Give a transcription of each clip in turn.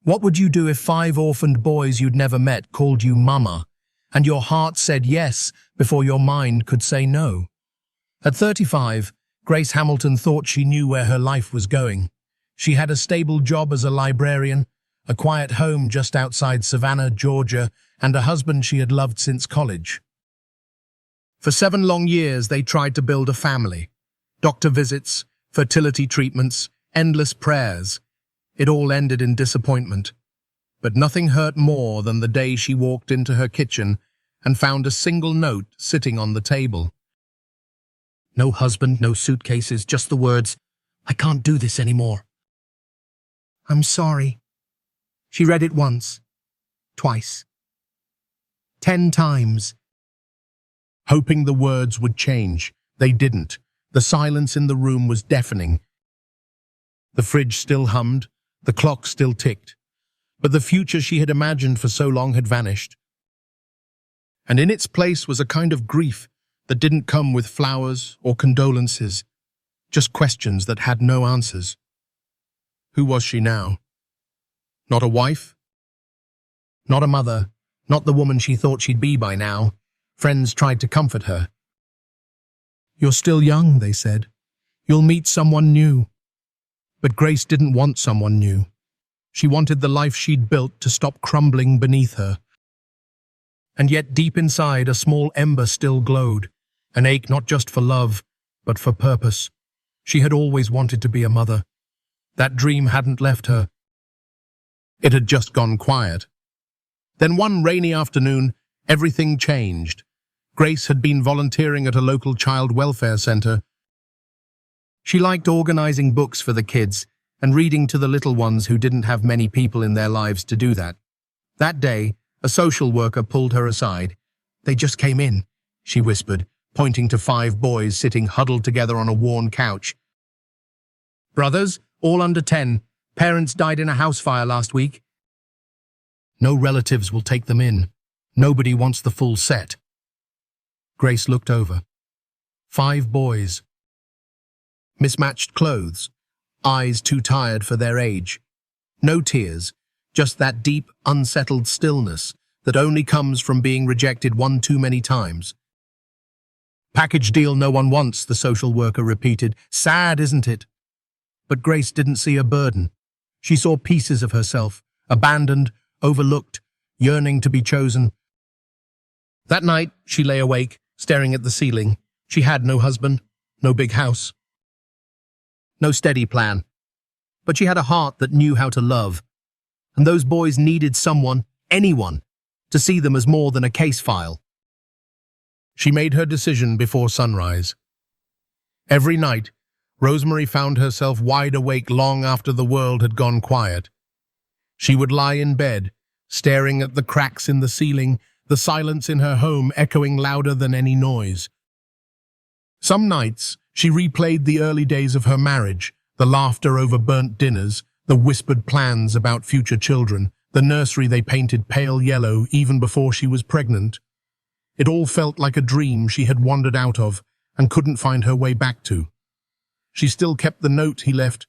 What would you do if 5 orphaned boys you'd never met called you mama, and your heart said yes before your mind could say no? At 35, Grace Hamilton thought she knew where her life was going. She had a stable job as a librarian, a quiet home just outside Savannah, Georgia, and a husband she had loved since college. For 7 long years, they tried to build a family. Doctor visits, fertility treatments, endless prayers. It all ended in disappointment. But nothing hurt more than the day she walked into her kitchen and found a single note sitting on the table. No husband, no suitcases, just the words, "I can't do this anymore. I'm sorry." She read it once, twice, 10 times. Hoping the words would change, they didn't. The silence in the room was deafening. The fridge still hummed, the clock still ticked, but the future she had imagined for so long had vanished. And in its place was a kind of grief that didn't come with flowers or condolences, just questions that had no answers. Who was she now? Not a wife? Not a mother? Not the woman she thought she'd be by now? Friends tried to comfort her. "You're still young," they said. "You'll meet someone new." But Grace didn't want someone new. She wanted the life she'd built to stop crumbling beneath her. And yet deep inside, a small ember still glowed, an ache not just for love, but for purpose. She had always wanted to be a mother. That dream hadn't left her. It had just gone quiet. Then one rainy afternoon, everything changed. Grace had been volunteering at a local child welfare center. She liked organizing books for the kids and reading to the little ones who didn't have many people in their lives to do that. That day, a social worker pulled her aside. "They just came in," she whispered, pointing to 5 boys sitting huddled together on a worn couch. "Brothers, all under 10. Parents died in a house fire last week. No relatives will take them in. Nobody wants the full set." Grace looked over. 5 boys. Mismatched clothes, eyes too tired for their age. No tears, just that deep, unsettled stillness that only comes from being rejected one too many times. "Package deal no one wants," the social worker repeated. "Sad, isn't it?" But Grace didn't see a burden. She saw pieces of herself, abandoned, overlooked, yearning to be chosen. That night, she lay awake, staring at the ceiling. She had no husband, no big house, no steady plan. But she had a heart that knew how to love. And those boys needed someone, anyone, to see them as more than a case file. She made her decision before sunrise. Every night, Rosemary found herself wide awake long after the world had gone quiet. She would lie in bed, staring at the cracks in the ceiling, the silence in her home echoing louder than any noise. Some nights, she replayed the early days of her marriage, the laughter over burnt dinners, the whispered plans about future children, the nursery they painted pale yellow even before she was pregnant. It all felt like a dream she had wandered out of and couldn't find her way back to. She still kept the note he left.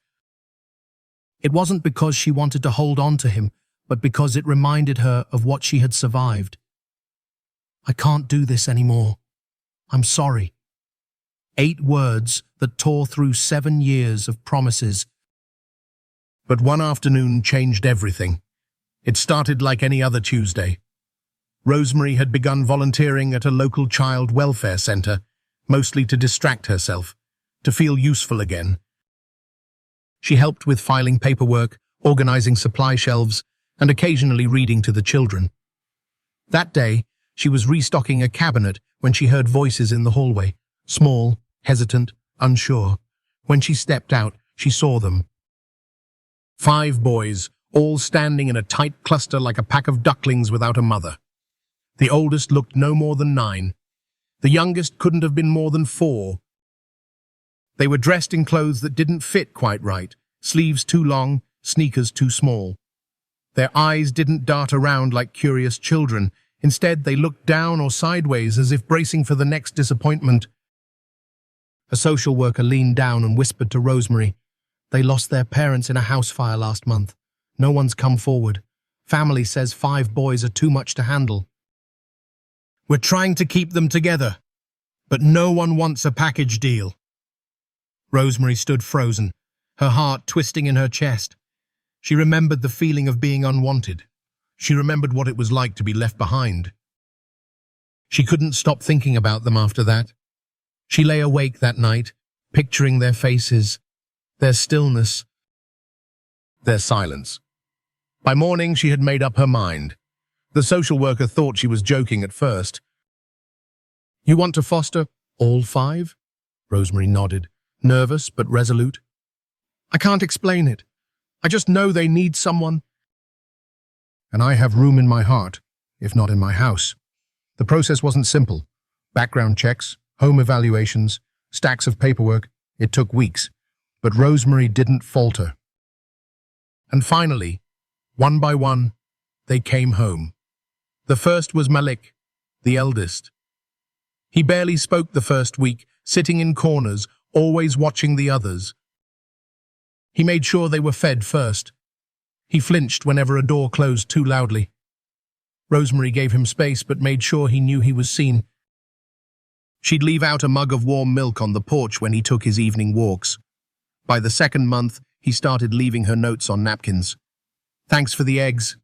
It wasn't because she wanted to hold on to him, but because it reminded her of what she had survived. "I can't do this anymore. I'm sorry." 8 words that tore through 7 years of promises. But one afternoon changed everything. It started like any other Tuesday. Rosemary had begun volunteering at a local child welfare center, mostly to distract herself, to feel useful again. She helped with filing paperwork, organizing supply shelves, and occasionally reading to the children. That day, she was restocking a cabinet when she heard voices in the hallway, small, hesitant, unsure. When she stepped out, she saw them. 5 boys, all standing in a tight cluster like a pack of ducklings without a mother. The oldest looked no more than 9. The youngest couldn't have been more than 4. They were dressed in clothes that didn't fit quite right, sleeves too long, sneakers too small. Their eyes didn't dart around like curious children. Instead, they looked down or sideways as if bracing for the next disappointment. A social worker leaned down and whispered to Rosemary, "They lost their parents in a house fire last month. No one's come forward. Family says 5 boys are too much to handle. We're trying to keep them together, but no one wants a package deal. Rosemary stood frozen, her heart twisting in her chest. She remembered the feeling of being unwanted. She remembered what it was like to be left behind. She couldn't stop thinking about them after that. She lay awake that night, picturing their faces, their stillness, their silence. By morning, she had made up her mind. The social worker thought she was joking at first. You want to foster all 5? Rosemary nodded, nervous but resolute. I can't explain it. I just know they need someone. And I have room in my heart, if not in my house. The process wasn't simple. Background checks, home evaluations, stacks of paperwork. It took weeks. But Rosemary didn't falter. And finally, one by one, they came home. The first was Malik, the eldest. He barely spoke the first week, sitting in corners, always watching the others. He made sure they were fed first. He flinched whenever a door closed too loudly. Rosemary gave him space but made sure he knew he was seen. She'd leave out a mug of warm milk on the porch when he took his evening walks. By the second month, he started leaving her notes on napkins. Thanks for the eggs.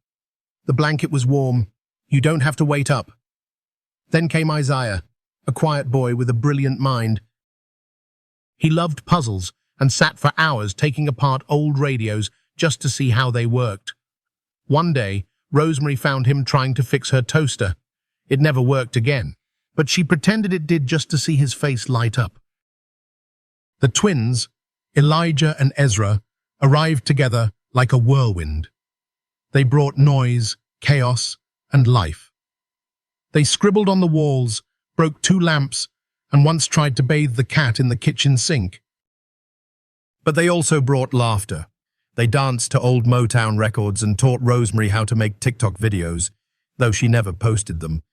The blanket was warm. You don't have to wait up. Then came Isaiah, a quiet boy with a brilliant mind. He loved puzzles and sat for hours taking apart old radios just to see how they worked. One day, Rosemary found him trying to fix her toaster. It never worked again, but she pretended it did just to see his face light up. The twins, Elijah and Ezra, arrived together like a whirlwind. They brought noise, chaos, and life. They scribbled on the walls, broke 2 lamps, and once tried to bathe the cat in the kitchen sink. But they also brought laughter. They danced to old Motown records and taught Rosemary how to make TikTok videos, though she never posted them.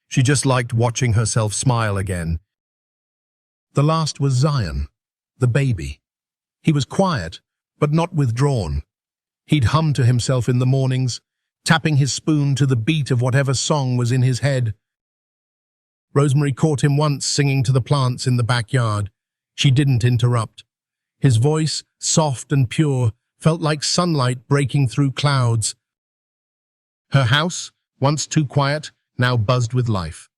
She just liked watching herself smile again. The last was Zion, the baby. He was quiet, but not withdrawn. He'd hum to himself in the mornings, tapping his spoon to the beat of whatever song was in his head. Rosemary caught him once singing to the plants in the backyard. She didn't interrupt. His voice, soft and pure, felt like sunlight breaking through clouds. Her house, once too quiet, now buzzed with life.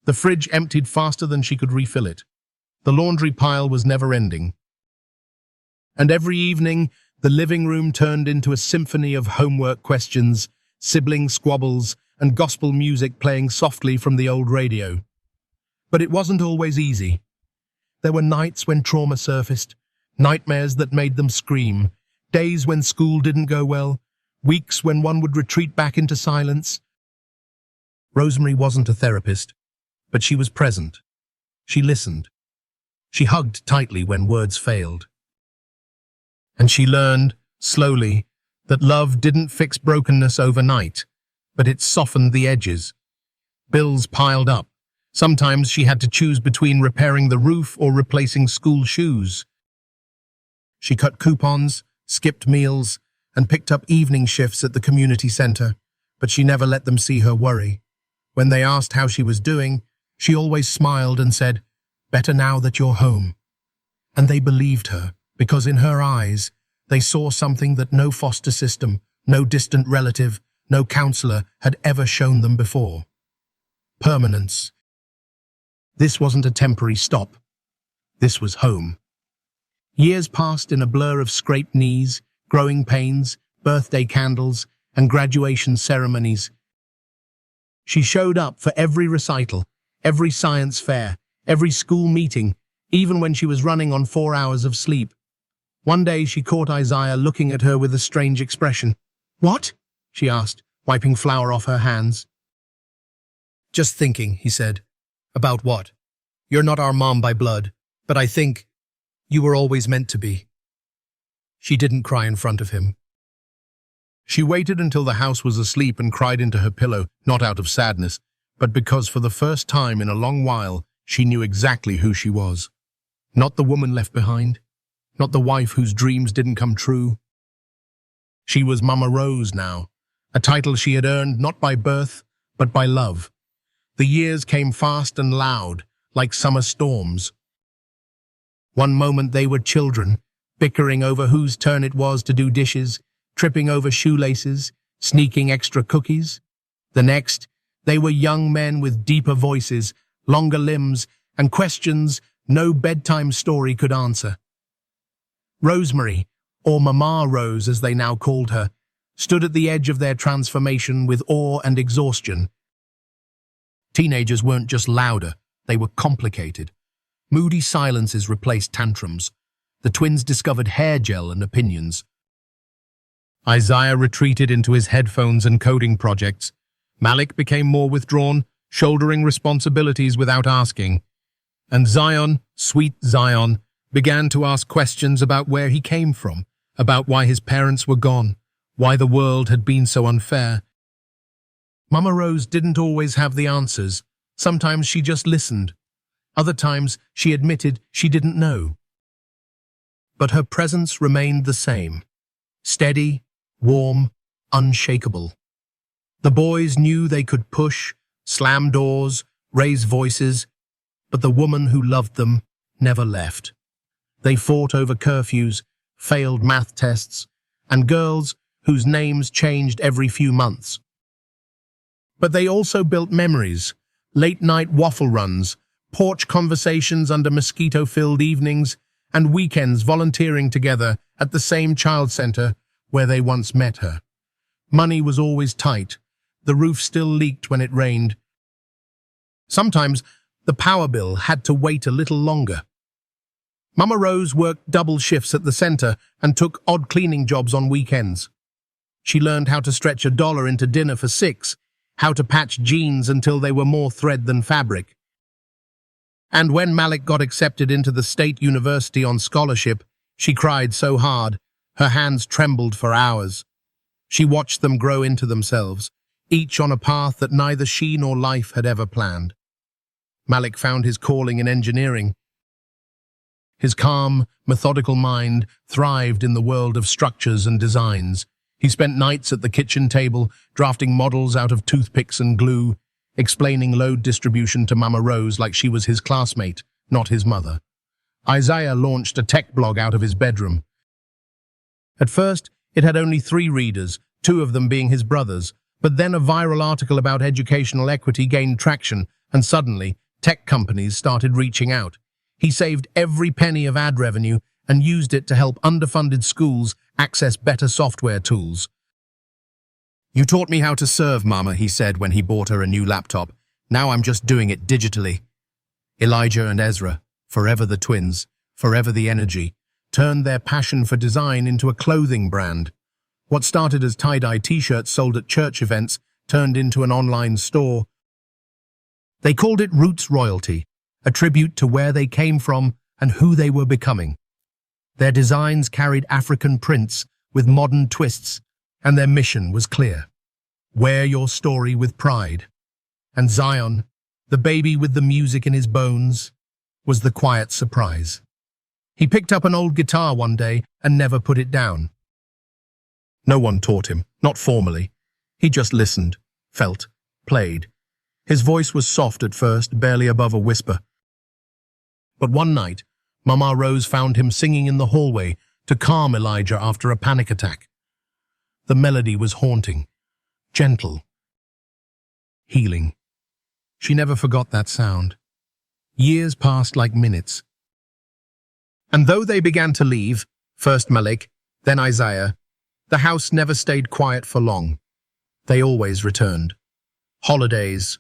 The fridge emptied faster than she could refill it. The laundry pile was never-ending. And every evening, the living room turned into a symphony of homework questions, sibling squabbles, and gospel music playing softly from the old radio. But it wasn't always easy. There were nights when trauma surfaced, nightmares that made them scream, days when school didn't go well, weeks when one would retreat back into silence. Rosemary wasn't a therapist, but she was present. She listened. She hugged tightly when words failed. And she learned, slowly, that love didn't fix brokenness overnight, but it softened the edges. Bills piled up. Sometimes she had to choose between repairing the roof or replacing school shoes. She cut coupons, skipped meals, and picked up evening shifts at the community center, but she never let them see her worry. When they asked how she was doing, she always smiled and said, "Better now that you're home." And they believed her, because in her eyes, they saw something that no foster system, no distant relative, no counselor had ever shown them before. Permanence. This wasn't a temporary stop. This was home. Years passed in a blur of scraped knees, growing pains, birthday candles, and graduation ceremonies. She showed up for every recital, every science fair, every school meeting, even when she was running on 4 hours of sleep. One day she caught Isaiah looking at her with a strange expression. "What?" she asked, wiping flour off her hands. "Just thinking," he said. "About what? You're not our mom by blood, but I think you were always meant to be." She didn't cry in front of him. She waited until the house was asleep and cried into her pillow, not out of sadness, but because for the first time in a long while, she knew exactly who she was. Not the woman left behind, not the wife whose dreams didn't come true. She was Mama Rose now, a title she had earned not by birth, but by love. The years came fast and loud, like summer storms. One moment they were children, bickering over whose turn it was to do dishes, tripping over shoelaces, sneaking extra cookies. The next, they were young men with deeper voices, longer limbs, and questions no bedtime story could answer. Rosemary, or Mama Rose as they now called her, stood at the edge of their transformation with awe and exhaustion. Teenagers weren't just louder, they were complicated. Moody silences replaced tantrums. The twins discovered hair gel and opinions. Isaiah retreated into his headphones and coding projects. Malik became more withdrawn, shouldering responsibilities without asking. And Zion, sweet Zion, began to ask questions about where he came from, about why his parents were gone, why the world had been so unfair. Mama Rose didn't always have the answers. Sometimes she just listened. Other times she admitted she didn't know. But her presence remained the same. Steady, warm, unshakable. The boys knew they could push, slam doors, raise voices, but the woman who loved them never left. They fought over curfews, failed math tests, and girls whose names changed every few months. But they also built memories, late-night waffle runs, porch conversations under mosquito-filled evenings, and weekends volunteering together at the same child center where they once met her. Money was always tight. The roof still leaked when it rained. Sometimes the power bill had to wait a little longer. Mama Rose worked double shifts at the center and took odd cleaning jobs on weekends. She learned how to stretch $1 into dinner for 6, how to patch jeans until they were more thread than fabric. And when Malik got accepted into the state university on scholarship, she cried so hard, her hands trembled for hours. She watched them grow into themselves, each on a path that neither she nor life had ever planned. Malik found his calling in engineering. His calm, methodical mind thrived in the world of structures and designs. He spent nights at the kitchen table, drafting models out of toothpicks and glue, explaining load distribution to Mama Rose like she was his classmate, not his mother. Isaiah launched a tech blog out of his bedroom. At first, it had only 3 readers, 2 of them being his brothers, but then a viral article about educational equity gained traction, and suddenly, tech companies started reaching out. He saved every penny of ad revenue and used it to help underfunded schools access better software tools. "You taught me how to serve, Mama," he said when he bought her a new laptop. "Now I'm just doing it digitally." Elijah and Ezra, forever the twins, forever the energy, turned their passion for design into a clothing brand. What started as tie-dye t-shirts sold at church events turned into an online store. They called it Roots Royalty, a tribute to where they came from and who they were becoming. Their designs carried African prints with modern twists, and their mission was clear. Wear your story with pride. And Zion, the baby with the music in his bones, was the quiet surprise. He picked up an old guitar one day and never put it down. No one taught him, not formally. He just listened, felt, played. His voice was soft at first, barely above a whisper. But one night, Mama Rose found him singing in the hallway to calm Elijah after a panic attack. The melody was haunting, gentle, healing. She never forgot that sound. Years passed like minutes. And though they began to leave, first Malik, then Isaiah, the house never stayed quiet for long. They always returned. Holidays,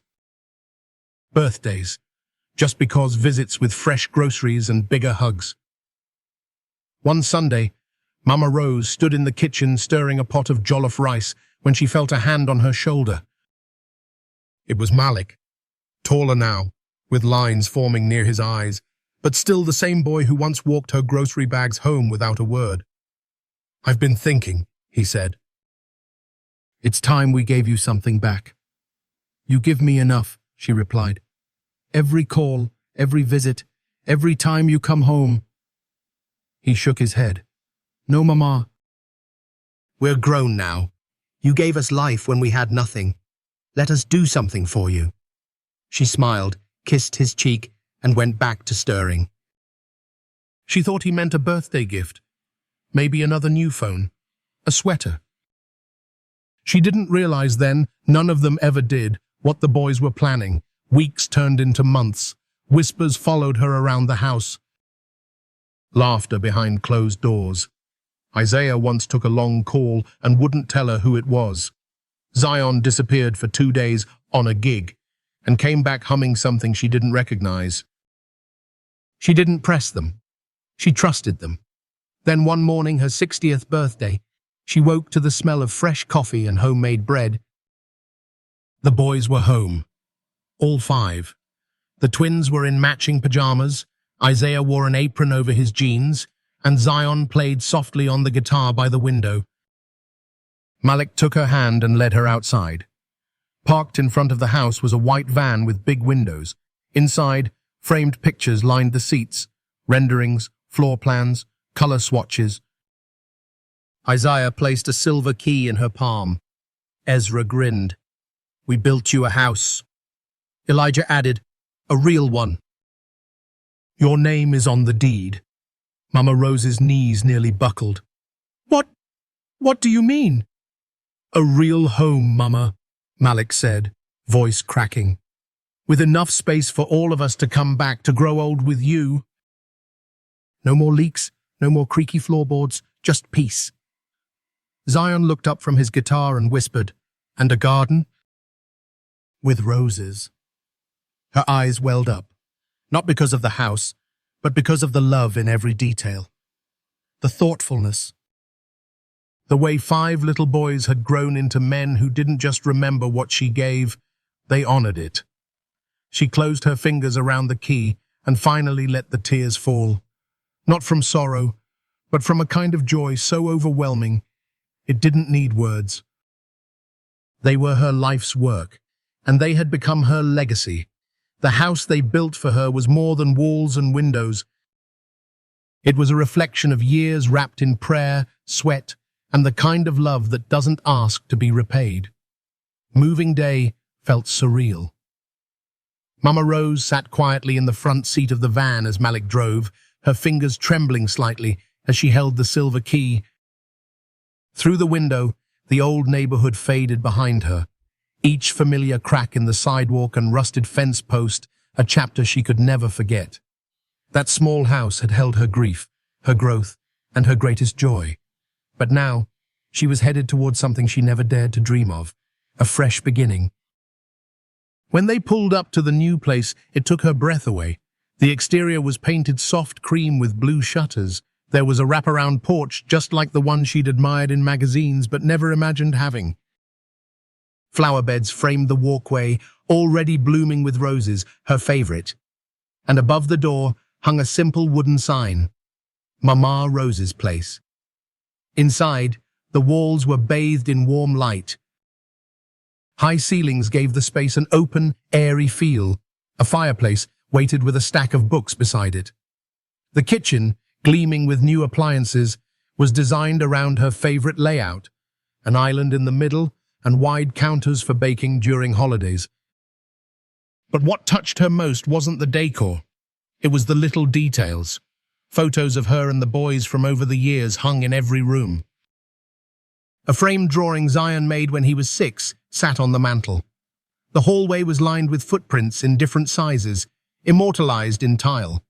birthdays, just because visits with fresh groceries and bigger hugs. One Sunday, Mama Rose stood in the kitchen stirring a pot of jollof rice when she felt a hand on her shoulder. It was Malik, taller now, with lines forming near his eyes, but still the same boy who once walked her grocery bags home without a word. "I've been thinking," he said. "It's time we gave you something back." "You give me enough," she replied. "Every call, every visit, every time you come home." He shook his head. "No, Mama. We're grown now. You gave us life when we had nothing. Let us do something for you." She smiled, kissed his cheek, and went back to stirring. She thought he meant a birthday gift. Maybe another new phone. A sweater. She didn't realize then, none of them ever did, what the boys were planning. Weeks turned into months. Whispers followed her around the house. Laughter behind closed doors. Isaiah once took a long call and wouldn't tell her who it was. Zion disappeared for 2 days on a gig and came back humming something she didn't recognize. She didn't press them. She trusted them. Then one morning, her 60th birthday, she woke to the smell of fresh coffee and homemade bread. The boys were home. All 5. The twins were in matching pajamas, Isaiah wore an apron over his jeans, and Zion played softly on the guitar by the window. Malik took her hand and led her outside. Parked in front of the house was a white van with big windows. Inside, framed pictures lined the seats, renderings, floor plans, color swatches. Isaiah placed a silver key in her palm. Ezra grinned. "We built you a house." Elijah added, "A real one." "Your name is on the deed." Mama Rose's knees nearly buckled. What do you mean?" "A real home, Mama," Malik said, voice cracking. "With enough space for all of us to come back to grow old with you. No more leaks, no more creaky floorboards, just peace." Zion looked up from his guitar and whispered, "And a garden?" "With roses." Her eyes welled up, not because of the house, but because of the love in every detail. The thoughtfulness. The way 5 little boys had grown into men who didn't just remember what she gave, they honored it. She closed her fingers around the key and finally let the tears fall. Not from sorrow, but from a kind of joy so overwhelming, it didn't need words. They were her life's work, and they had become her legacy. The house they built for her was more than walls and windows. It was a reflection of years wrapped in prayer, sweat, and the kind of love that doesn't ask to be repaid. Moving day felt surreal. Mama Rose sat quietly in the front seat of the van as Malik drove, her fingers trembling slightly as she held the silver key. Through the window, the old neighborhood faded behind her. Each familiar crack in the sidewalk and rusted fence post, a chapter she could never forget. That small house had held her grief, her growth, and her greatest joy. But now, she was headed towards something she never dared to dream of, a fresh beginning. When they pulled up to the new place, it took her breath away. The exterior was painted soft cream with blue shutters. There was a wraparound porch just like the one she'd admired in magazines but never imagined having. Flower beds framed the walkway, already blooming with roses, her favorite. And above the door hung a simple wooden sign, Mama Rose's Place. Inside, the walls were bathed in warm light. High ceilings gave the space an open, airy feel. A fireplace waited with a stack of books beside it. The kitchen, gleaming with new appliances, was designed around her favorite layout, an island in the middle and wide counters for baking during holidays. But what touched her most wasn't the decor. It was the little details. Photos of her and the boys from over the years hung in every room. A framed drawing Zion made when he was 6 sat on the mantel. The hallway was lined with footprints in different sizes, immortalized in tile.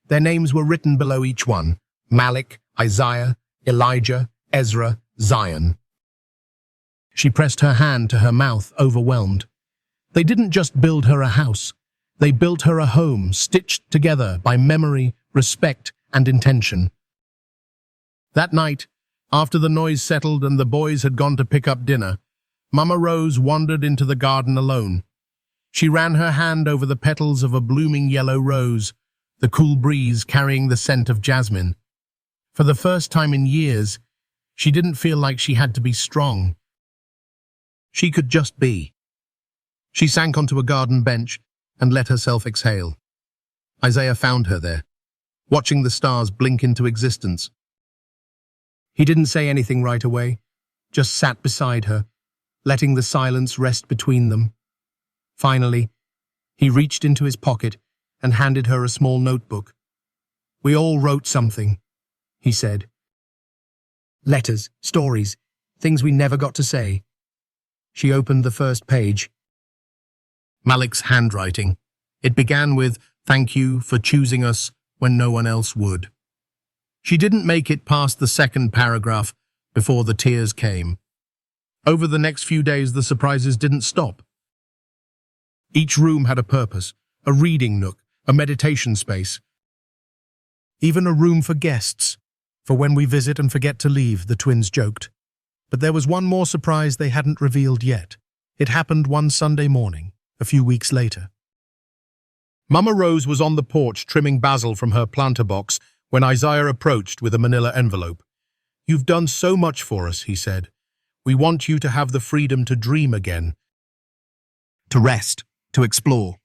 Their names were written below each one: Malik, Isaiah, Elijah, Ezra, Zion. She pressed her hand to her mouth, overwhelmed. They didn't just build her a house. They built her a home, stitched together by memory, respect, and intention. That night, after the noise settled and the boys had gone to pick up dinner, Mama Rose wandered into the garden alone. She ran her hand over the petals of a blooming yellow rose, the cool breeze carrying the scent of jasmine. For the first time in years, she didn't feel like she had to be strong. She could just be. She sank onto a garden bench and let herself exhale. Isaiah found her there, watching the stars blink into existence. He didn't say anything right away, just sat beside her, letting the silence rest between them. Finally, he reached into his pocket and handed her a small notebook. "We all wrote something," he said. "Letters, stories, things we never got to say." She opened the first page. Malik's handwriting. It began with, "Thank you for choosing us when no one else would." She didn't make it past the second paragraph before the tears came. Over the next few days, the surprises didn't stop. Each room had a purpose, a reading nook, a meditation space. Even a room for guests, for when we visit and forget to leave, the twins joked. But there was one more surprise they hadn't revealed yet. It happened one Sunday morning, a few weeks later. Mama Rose was on the porch trimming basil from her planter box when Isaiah approached with a manila envelope. "You've done so much for us," he said. "We want you to have the freedom to dream again. To rest, to explore."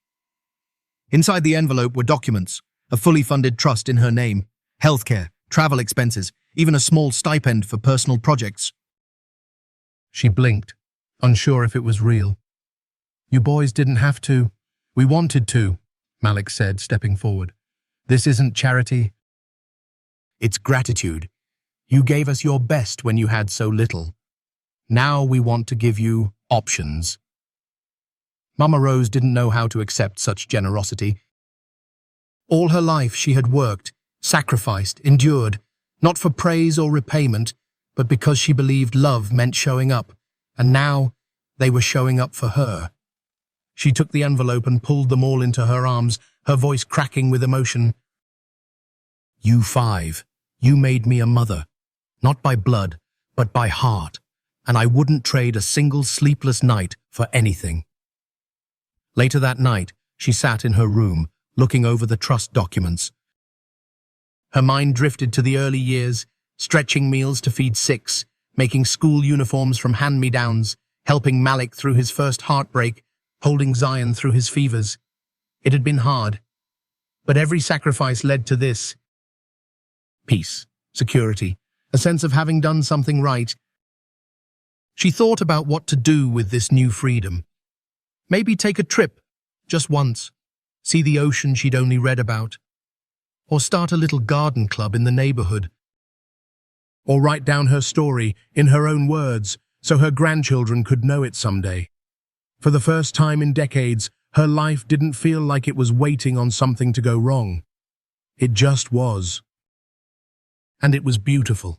Inside the envelope were documents, a fully funded trust in her name, healthcare, travel expenses, even a small stipend for personal projects. She blinked, unsure if it was real. "You boys didn't have to. We wanted to," Malik said, stepping forward. "This isn't charity. It's gratitude. You gave us your best when you had so little. Now we want to give you options." Mama Rose didn't know how to accept such generosity. All her life she had worked, sacrificed, endured, not for praise or repayment, but because she believed love meant showing up, and now they were showing up for her. She took the envelope and pulled them all into her arms, her voice cracking with emotion. "You 5, you made me a mother, not by blood, but by heart, and I wouldn't trade a single sleepless night for anything." Later that night, she sat in her room, looking over the trust documents. Her mind drifted to the early years, stretching meals to feed 6, making school uniforms from hand-me-downs, helping Malik through his first heartbreak, holding Zion through his fevers. It had been hard, but every sacrifice led to this: peace, security, a sense of having done something right. She thought about what to do with this new freedom. Maybe take a trip, just once, see the ocean she'd only read about, or start a little garden club in the neighborhood, or write down her story in her own words so her grandchildren could know it someday. For the first time in decades, her life didn't feel like it was waiting on something to go wrong. It just was. And it was beautiful.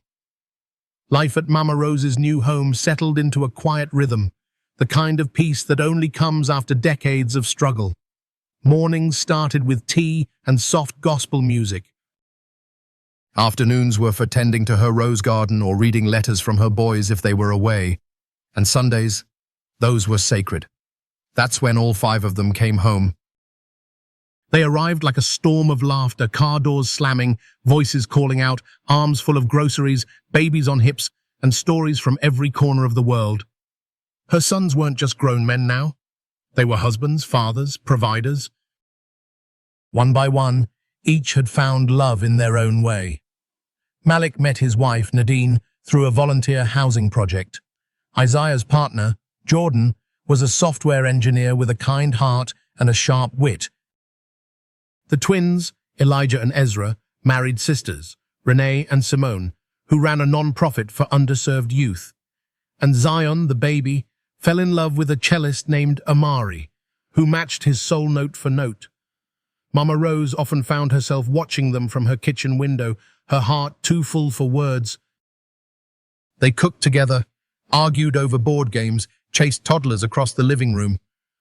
Life at Mama Rose's new home settled into a quiet rhythm, the kind of peace that only comes after decades of struggle. Mornings started with tea and soft gospel music. Afternoons were for tending to her rose garden or reading letters from her boys if they were away. And Sundays, those were sacred. That's when all 5 of them came home. They arrived like a storm of laughter, car doors slamming, voices calling out, arms full of groceries, babies on hips, and stories from every corner of the world. Her sons weren't just grown men now. They were husbands, fathers, providers. One by one, each had found love in their own way. Malik met his wife, Nadine, through a volunteer housing project. Isaiah's partner, Jordan, was a software engineer with a kind heart and a sharp wit. The twins, Elijah and Ezra, married sisters, Renee and Simone, who ran a non-profit for underserved youth. And Zion, the baby, fell in love with a cellist named Amari, who matched his soul note for note. Mama Rose often found herself watching them from her kitchen window, her heart too full for words. They cooked together, argued over board games, chased toddlers across the living room.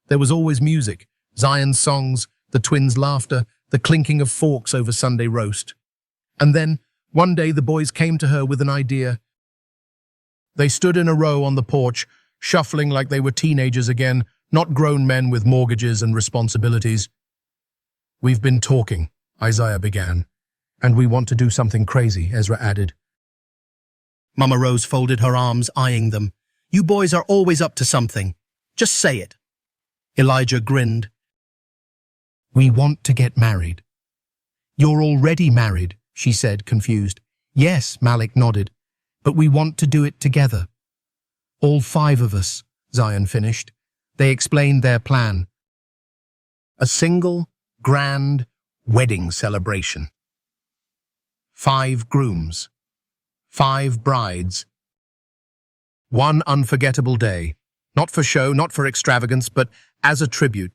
There was always music, Zion's songs, the twins' laughter, the clinking of forks over Sunday roast. And then, one day the boys came to her with an idea. They stood in a row on the porch, shuffling like they were teenagers again, not grown men with mortgages and responsibilities. "We've been talking," Isaiah began. "And we want to do something crazy," Ezra added. Mama Rose folded her arms, eyeing them. "You boys are always up to something. Just say it." Elijah grinned. "We want to get married." "You're already married," she said, confused. "Yes," Malik nodded. "But we want to do it together." All 5 of us, Zion finished. They explained their plan. A single, grand wedding celebration. 5 grooms. 5 brides. 1 unforgettable day. Not for show, not for extravagance, but as a tribute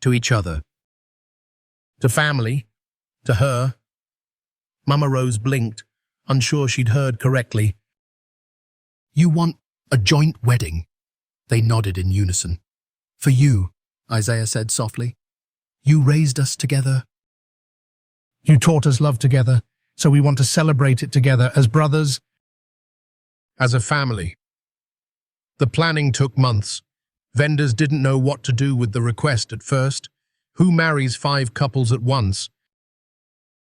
to each other. To family, to her. Mama Rose blinked, unsure she'd heard correctly. You want a joint wedding? They nodded in unison. For you, Isaiah said softly. You raised us together. You taught us love together, so we want to celebrate it together as brothers, as a family. The planning took months. Vendors didn't know what to do with the request at first. Who marries 5 couples at once?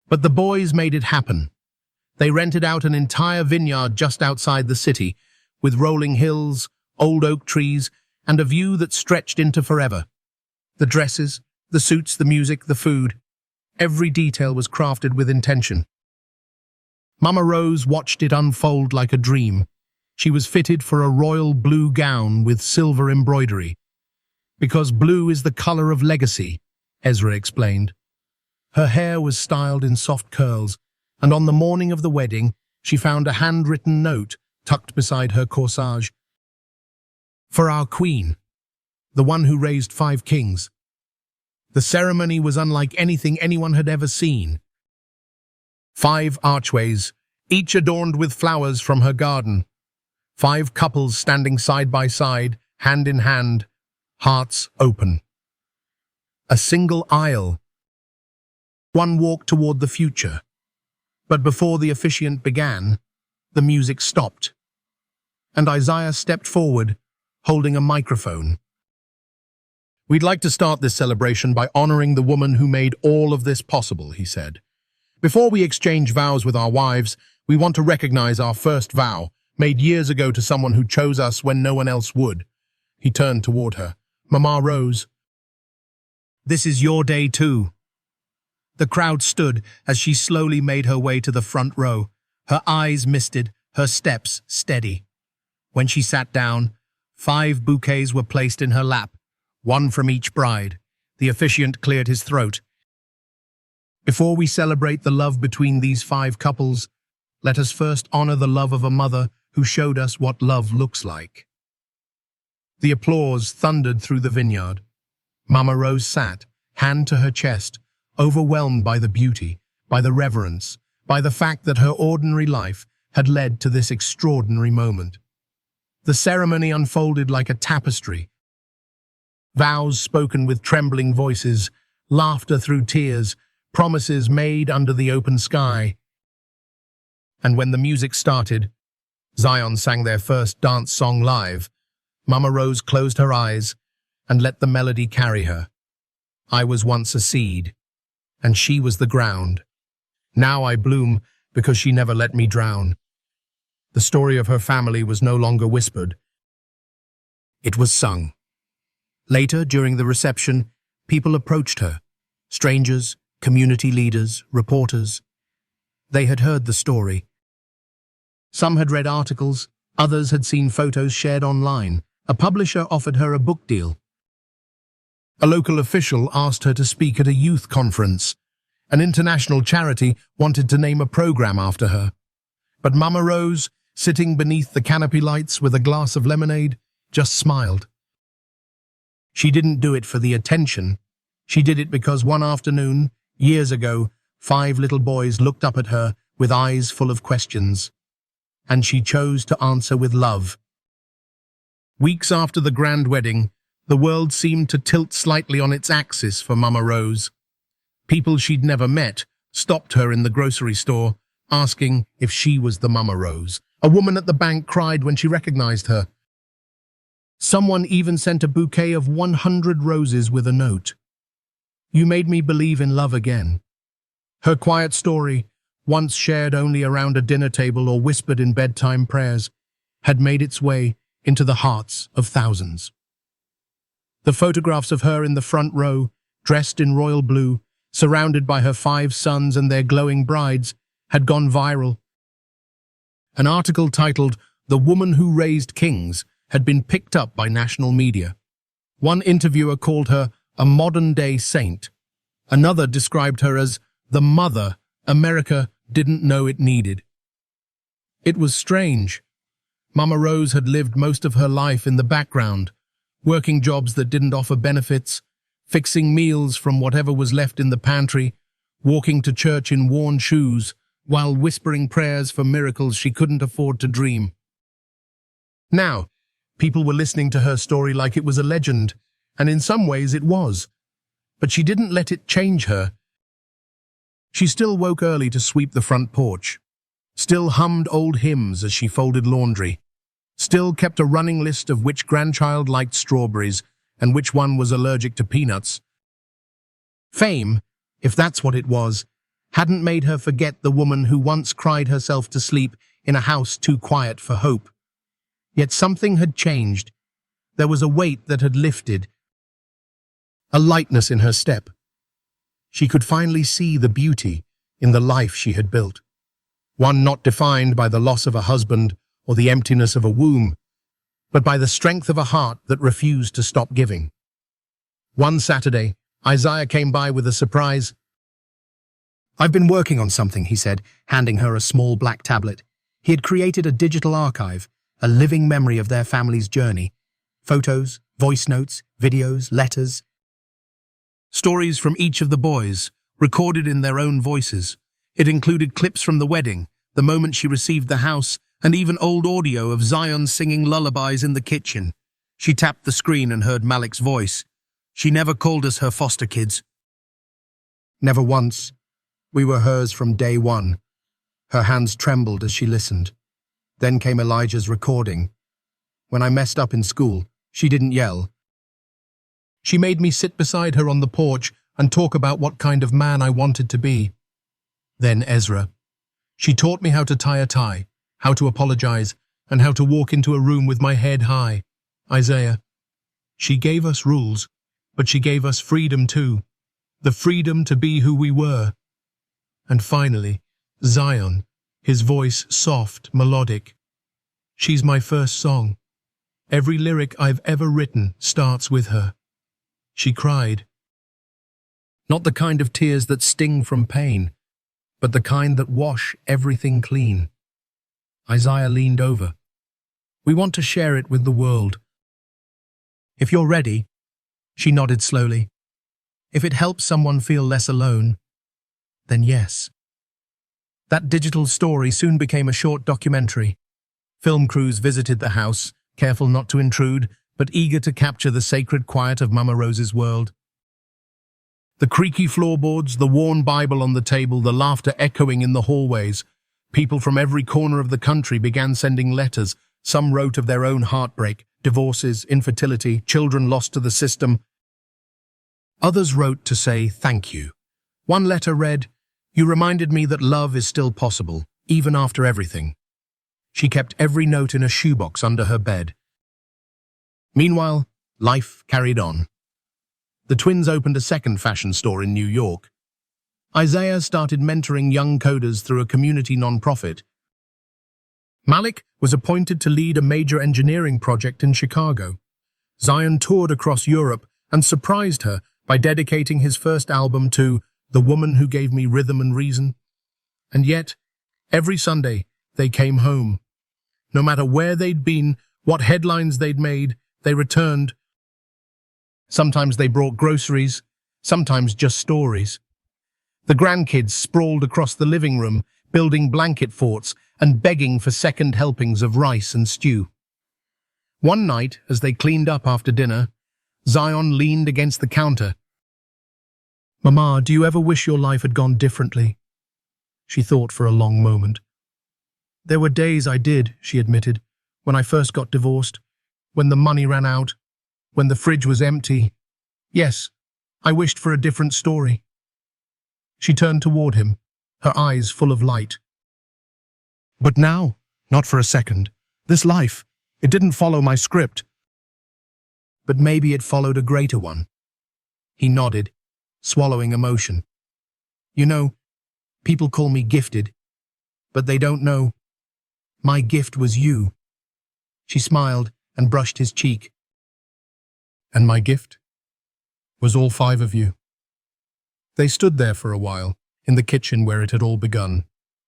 But the boys made it happen. They rented out an entire vineyard just outside the city, with rolling hills, old oak trees, and a view that stretched into forever. The dresses, the suits, the music, the food. Every detail was crafted with intention. Mama Rose watched it unfold like a dream. She was fitted for a royal blue gown with silver embroidery. Because blue is the color of legacy, Ezra explained. Her hair was styled in soft curls, and on the morning of the wedding, she found a handwritten note tucked beside her corsage. For our queen, the one who raised 5 kings. The ceremony was unlike anything anyone had ever seen. 5 archways, each adorned with flowers from her garden. 5 couples standing side by side, hand in hand, hearts open. A single aisle. One walked toward the future. But before the officiant began, the music stopped. And Isaiah stepped forward, holding a microphone. We'd like to start this celebration by honoring the woman who made all of this possible, he said. Before we exchange vows with our wives, we want to recognize our first vow, made years ago to someone who chose us when no one else would. He turned toward her. Mama Rose. This is your day too. The crowd stood as she slowly made her way to the front row, her eyes misted, her steps steady. When she sat down, 5 bouquets were placed in her lap, 1 from each bride. The officiant cleared his throat. Before we celebrate the love between these 5 couples, let us first honor the love of a mother who showed us what love looks like. The applause thundered through the vineyard. Mama Rose sat, hand to her chest, overwhelmed by the beauty, by the reverence, by the fact that her ordinary life had led to this extraordinary moment. The ceremony unfolded like a tapestry. Vows spoken with trembling voices, laughter through tears, promises made under the open sky. And when the music started, Zion sang their first dance song live. Mama Rose closed her eyes and let the melody carry her. I was once a seed, and she was the ground. Now I bloom because she never let me drown. The story of her family was no longer whispered. It was sung. Later, during the reception, people approached her. Strangers, community leaders, reporters. They had heard the story. Some had read articles, others had seen photos shared online. A publisher offered her a book deal. A local official asked her to speak at a youth conference. An international charity wanted to name a program after her. But Mama Rose, sitting beneath the canopy lights with a glass of lemonade, just smiled. She didn't do it for the attention. She did it because one afternoon, years ago, 5 little boys looked up at her with eyes full of questions. And she chose to answer with love. Weeks after the grand wedding, the world seemed to tilt slightly on its axis for Mama Rose. People she'd never met stopped her in the grocery store, asking if she was the Mama Rose. A woman at the bank cried when she recognized her. Someone even sent a bouquet of 100 roses with a note. You made me believe in love again. Her quiet story, once shared only around a dinner table or whispered in bedtime prayers, had made its way into the hearts of thousands. The photographs of her in the front row, dressed in royal blue, surrounded by her 5 sons and their glowing brides, had gone viral. An article titled, the woman who raised kings, had been picked up by national media. One interviewer called her a modern-day saint. Another described her as the mother America didn't know it needed. It was strange. Mama Rose had lived most of her life in the background, working jobs that didn't offer benefits, fixing meals from whatever was left in the pantry, walking to church in worn shoes, while whispering prayers for miracles she couldn't afford to dream. Now, people were listening to her story like it was a legend, and in some ways it was. But she didn't let it change her. She still woke early to sweep the front porch, still hummed old hymns as she folded laundry, still kept a running list of which grandchild liked strawberries and which one was allergic to peanuts. Fame, if that's what it was, hadn't made her forget the woman who once cried herself to sleep in a house too quiet for hope. Yet something had changed. There was a weight that had lifted, a lightness in her step. She could finally see the beauty in the life she had built, one not defined by the loss of a husband or the emptiness of a womb, but by the strength of a heart that refused to stop giving. One Saturday, Isaiah came by with a surprise. "I've been working on something," he said, handing her a small black tablet. He had created a digital archive, a living memory of their family's journey. Photos, voice notes, videos, letters. Stories from each of the boys, recorded in their own voices. It included clips from the wedding, the moment she received the house, and even old audio of Zion singing lullabies in the kitchen. She tapped the screen and heard Malik's voice. "She never called us her foster kids." Never once. We were hers from day one. Her hands trembled as she listened. Then came Elijah's recording. When I messed up in school, she didn't yell. She made me sit beside her on the porch and talk about what kind of man I wanted to be. Then Ezra. She taught me how to tie a tie, how to apologize, and how to walk into a room with my head high. Isaiah. She gave us rules, but she gave us freedom too. The freedom to be who we were. And finally, Zion, his voice soft, melodic. She's my first song. Every lyric I've ever written starts with her. She cried. Not the kind of tears that sting from pain, but the kind that wash everything clean. Isaiah leaned over. "We want to share it with the world." "If you're ready," she nodded slowly. "If it helps someone feel less alone, then yes." That digital story soon became a short documentary. Film crews visited the house, careful not to intrude, but eager to capture the sacred quiet of Mama Rose's world. The creaky floorboards, the worn Bible on the table, the laughter echoing in the hallways. People from every corner of the country began sending letters. Some wrote of their own heartbreak, divorces, infertility, children lost to the system. Others wrote to say thank you. One letter read, "You reminded me that love is still possible, even after everything." She kept every note in a shoebox under her bed. Meanwhile, life carried on. The twins opened a second fashion store in New York. Isaiah started mentoring young coders through a community nonprofit. Malik was appointed to lead a major engineering project in Chicago. Zion toured across Europe and surprised her by dedicating his first album to "The Woman Who Gave Me Rhythm and Reason." And yet, every Sunday, they came home. No matter where they'd been, what headlines they'd made, they returned. Sometimes they brought groceries, sometimes just stories. The grandkids sprawled across the living room, building blanket forts and begging for second helpings of rice and stew. One night, as they cleaned up after dinner, Zion leaned against the counter. "Mama, do you ever wish your life had gone differently?" She thought for a long moment. "There were days I did," she admitted, "when I first got divorced, when the money ran out, when the fridge was empty. Yes, I wished for a different story." She turned toward him, her eyes full of light. "But now, not for a second. This life, it didn't follow my script." "But maybe it followed a greater one." He nodded, swallowing emotion. "You know, people call me gifted, but they don't know. My gift was you. She smiled and brushed his cheek. And my gift was all 5 of you. They stood there for a while, in the kitchen where it had all begun,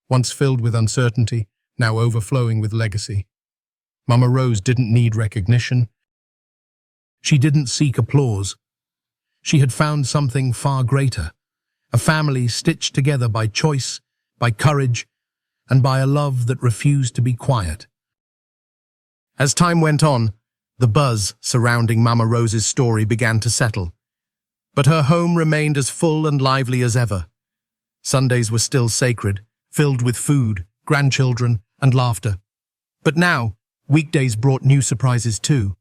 once filled with uncertainty, now overflowing with legacy. Mama Rose didn't need recognition. She didn't seek applause. She had found something far greater, a family stitched together by choice, by courage, and by a love that refused to be quiet. As time went on, the buzz surrounding Mama Rose's story began to settle. But her home remained as full and lively as ever. Sundays were still sacred, filled with food, grandchildren, and laughter. But now, weekdays brought new surprises too.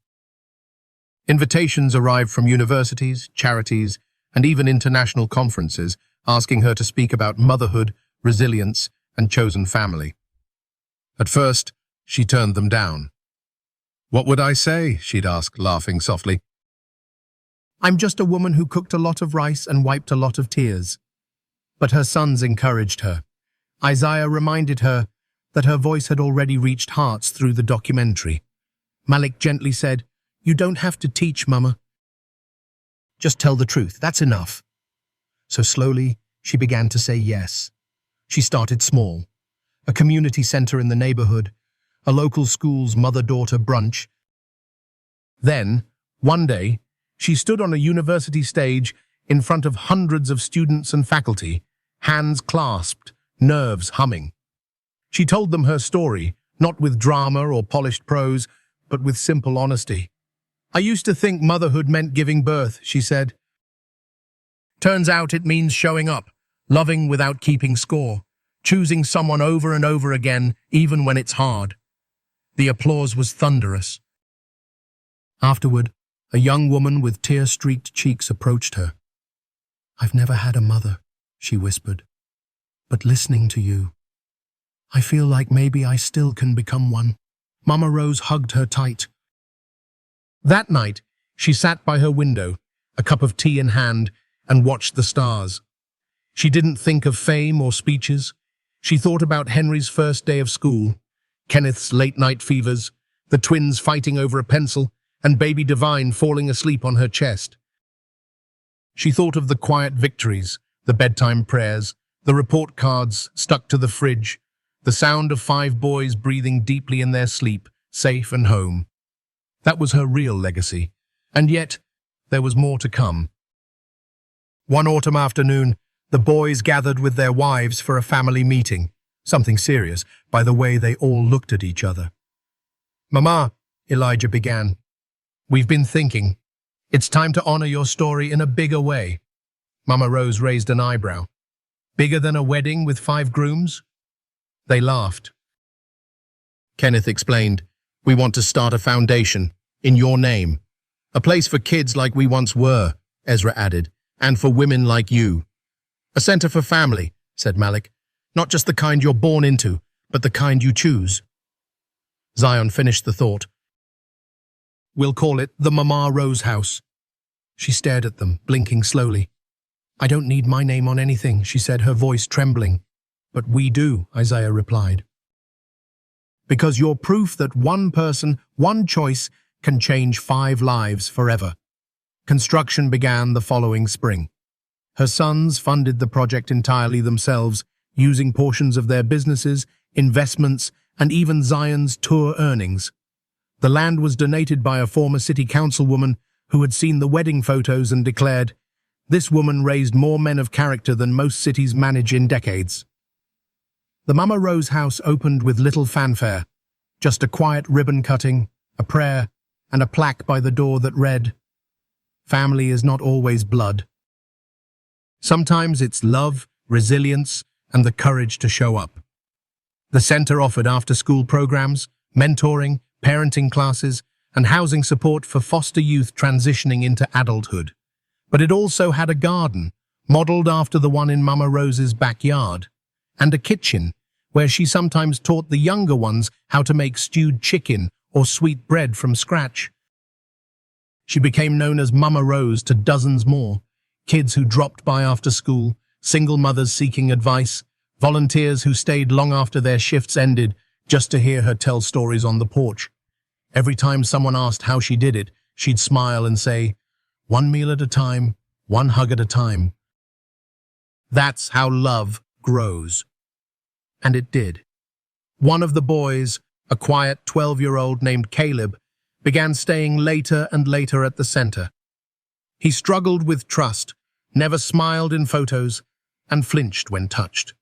Invitations arrived from universities, charities, and even international conferences asking her to speak about motherhood, resilience, and chosen family. At first, she turned them down. "What would I say?" she'd ask, laughing softly. "I'm just a woman who cooked a lot of rice and wiped a lot of tears." But her sons encouraged her. Isaiah reminded her that her voice had already reached hearts through the documentary. Malik gently said, "You don't have to teach, Mama. Just tell the truth, that's enough." So slowly, she began to say yes. She started small. A community center in the neighborhood, a local school's mother-daughter brunch. Then, one day, she stood on a university stage in front of hundreds of students and faculty, hands clasped, nerves humming. She told them her story, not with drama or polished prose, but with simple honesty. "I used to think motherhood meant giving birth," she said. "Turns out it means showing up, loving without keeping score, choosing someone over and over again, even when it's hard." The applause was thunderous. Afterward, a young woman with tear-streaked cheeks approached her. "I've never had a mother," she whispered. "But listening to you, I feel like maybe I still can become one." Mama Rose hugged her tight. That night, she sat by her window, a cup of tea in hand, and watched the stars. She didn't think of fame or speeches. She thought about Henry's first day of school, Kenneth's late-night fevers, the twins fighting over a pencil, and baby Divine falling asleep on her chest. She thought of the quiet victories, the bedtime prayers, the report cards stuck to the fridge, the sound of 5 boys breathing deeply in their sleep, safe and home. That was her real legacy. And yet, there was more to come. One autumn afternoon, the boys gathered with their wives for a family meeting. Something serious, by the way they all looked at each other. "Mama," Elijah began, "we've been thinking. It's time to honor your story in a bigger way." Mama Rose raised an eyebrow. "Bigger than a wedding with 5 grooms?" They laughed. Kenneth explained, "We want to start a foundation, in your name. A place for kids like we once were," Ezra added, "and for women like you." "A center for family," said Malik. "Not just the kind you're born into, but the kind you choose." Zion finished the thought. "We'll call it the Mama Rose House." She stared at them, blinking slowly. "I don't need my name on anything," she said, her voice trembling. "But we do," Isaiah replied. "Because you're proof that one person, one choice, can change 5 lives forever." Construction began the following spring. Her sons funded the project entirely themselves, using portions of their businesses, investments, and even Zion's tour earnings. The land was donated by a former city councilwoman who had seen the wedding photos and declared, "This woman raised more men of character than most cities manage in decades." The Mama Rose house opened with little fanfare, just a quiet ribbon cutting, a prayer, and a plaque by the door that read, "Family is not always blood. Sometimes it's love, resilience, and the courage to show up." The center offered after-school programs, mentoring, parenting classes, and housing support for foster youth transitioning into adulthood. But it also had a garden, modeled after the one in Mama Rose's backyard, and a kitchen, where she sometimes taught the younger ones how to make stewed chicken or sweet bread from scratch. She became known as Mama Rose to dozens more, kids who dropped by after school, single mothers seeking advice, volunteers who stayed long after their shifts ended just to hear her tell stories on the porch. Every time someone asked how she did it, she'd smile and say, "One meal at a time, one hug at a time." That's how love grows. And it did. One of the boys, a quiet 12-year-old named Caleb, began staying later and later at the center. He struggled with trust, never smiled in photos, and flinched when touched.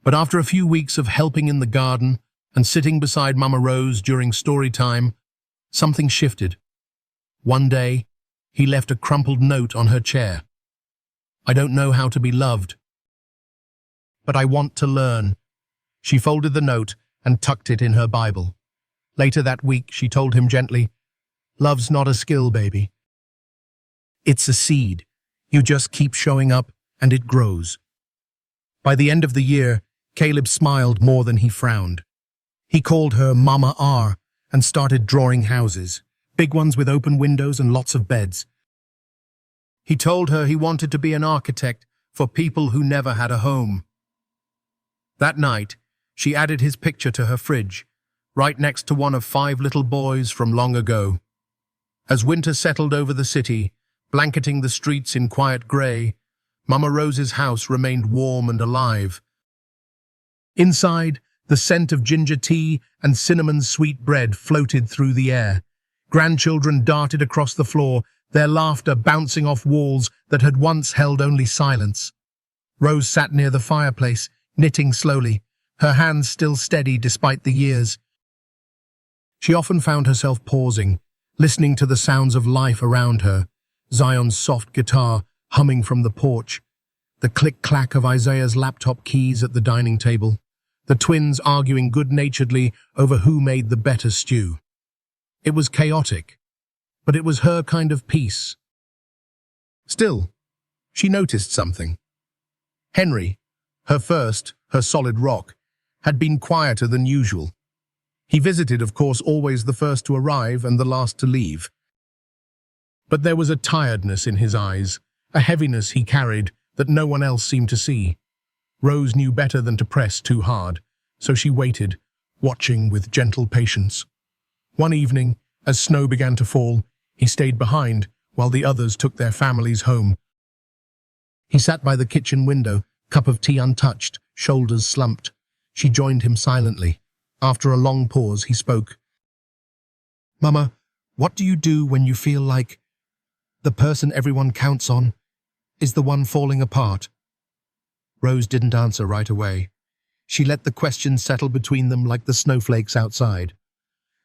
But after a few weeks of helping in the garden and sitting beside Mama Rose during story time, something shifted. One day, he left a crumpled note on her chair. "I don't know how to be loved, but I want to learn." She folded the note and tucked it in her Bible. Later that week, she told him gently, "Love's not a skill, baby. It's a seed. You just keep showing up and it grows." By the end of the year, Caleb smiled more than he frowned. He called her Mama R and started drawing houses, big ones with open windows and lots of beds. He told her he wanted to be an architect for people who never had a home. That night, she added his picture to her fridge, right next to one of 5 little boys from long ago. As winter settled over the city, blanketing the streets in quiet grey, Mama Rose's house remained warm and alive. Inside, the scent of ginger tea and cinnamon sweet bread floated through the air. Grandchildren darted across the floor, their laughter bouncing off walls that had once held only silence. Rose sat near the fireplace, knitting slowly, her hands still steady despite the years. She often found herself pausing, listening to the sounds of life around her, Zion's soft guitar humming from the porch, the click-clack of Isaiah's laptop keys at the dining table, the twins arguing good-naturedly over who made the better stew. It was chaotic, but it was her kind of peace. Still, she noticed something. Henry, her solid rock, had been quieter than usual. He visited, of course, always the first to arrive and the last to leave. But there was a tiredness in his eyes, a heaviness he carried that no one else seemed to see. Rose knew better than to press too hard, so she waited, watching with gentle patience. One evening, as snow began to fall, he stayed behind while the others took their families home. He sat by the kitchen window, cup of tea untouched, shoulders slumped. She joined him silently. After a long pause, he spoke. "Mama, what do you do when you feel like the person everyone counts on is the one falling apart?" Rose didn't answer right away. She let the question settle between them like the snowflakes outside.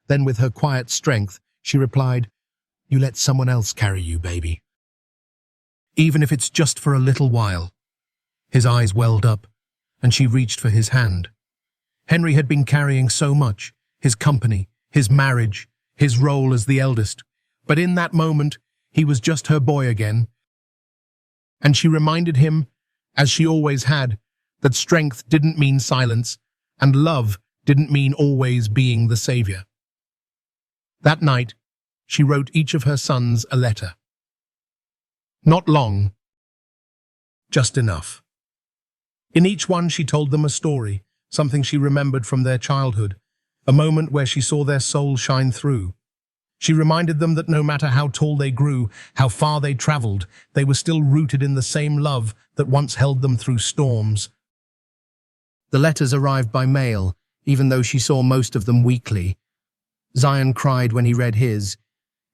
Then with her quiet strength, she replied, "You let someone else carry you, baby. Even if it's just for a little while." His eyes welled up, and she reached for his hand. Henry had been carrying so much, his company, his marriage, his role as the eldest. But in that moment, he was just her boy again. And she reminded him, as she always had, that strength didn't mean silence, and love didn't mean always being the savior. That night, she wrote each of her sons a letter. Not long, just enough. In each one, she told them a story, something she remembered from their childhood, a moment where she saw their soul shine through. She reminded them that no matter how tall they grew, how far they traveled, they were still rooted in the same love that once held them through storms. The letters arrived by mail, even though she saw most of them weekly. Zion cried when he read his.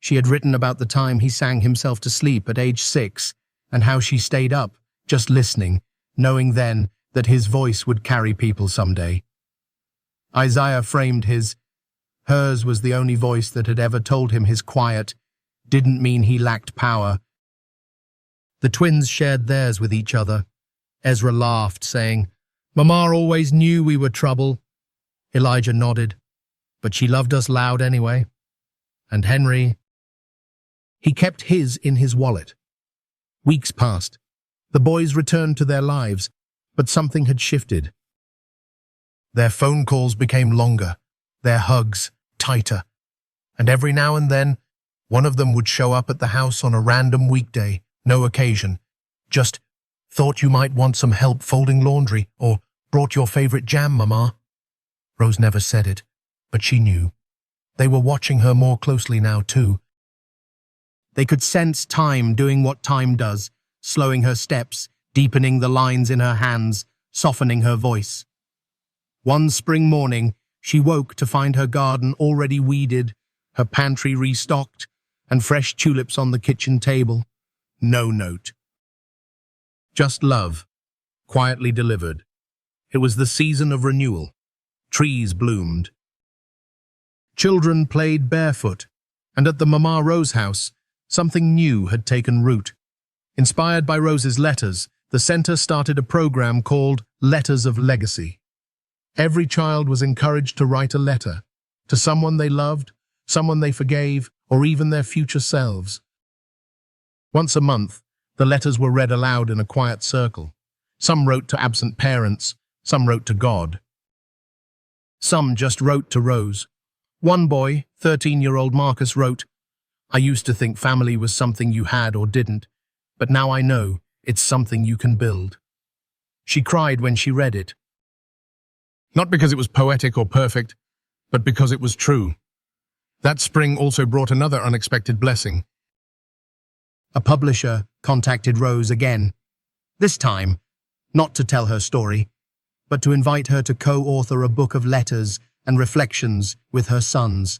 She had written about the time he sang himself to sleep at age 6, and how she stayed up, just listening, knowing then that his voice would carry people someday. Isaiah framed his. Hers was the only voice that had ever told him his quiet didn't mean he lacked power. The twins shared theirs with each other. Ezra laughed, saying, "Mama always knew we were trouble." Elijah nodded, "But she loved us loud anyway." And Henry? He kept his in his wallet. Weeks passed. The boys returned to their lives, but something had shifted. Their phone calls became longer, their hugs tighter, and every now and then, one of them would show up at the house on a random weekday, no occasion, just thought you might want some help folding laundry, or brought your favorite jam, Mama. Rose never said it, but she knew. They were watching her more closely now, too. They could sense time doing what time does, slowing her steps, deepening the lines in her hands, softening her voice. One spring morning, she woke to find her garden already weeded, her pantry restocked, and fresh tulips on the kitchen table. No note. Just love, quietly delivered. It was the season of renewal. Trees bloomed. Children played barefoot, and at the Mama Rose house, something new had taken root. Inspired by Rose's letters, the center started a program called Letters of Legacy. Every child was encouraged to write a letter to someone they loved, someone they forgave, or even their future selves. Once a month, the letters were read aloud in a quiet circle. Some wrote to absent parents, some wrote to God. Some just wrote to Rose. One boy, 13-year-old Marcus, wrote, "I used to think family was something you had or didn't, but now I know it's something you can build." She cried when she read it. Not because it was poetic or perfect, but because it was true. That spring also brought another unexpected blessing. A publisher contacted Rose again. This time, not to tell her story, but to invite her to co-author a book of letters and reflections with her sons.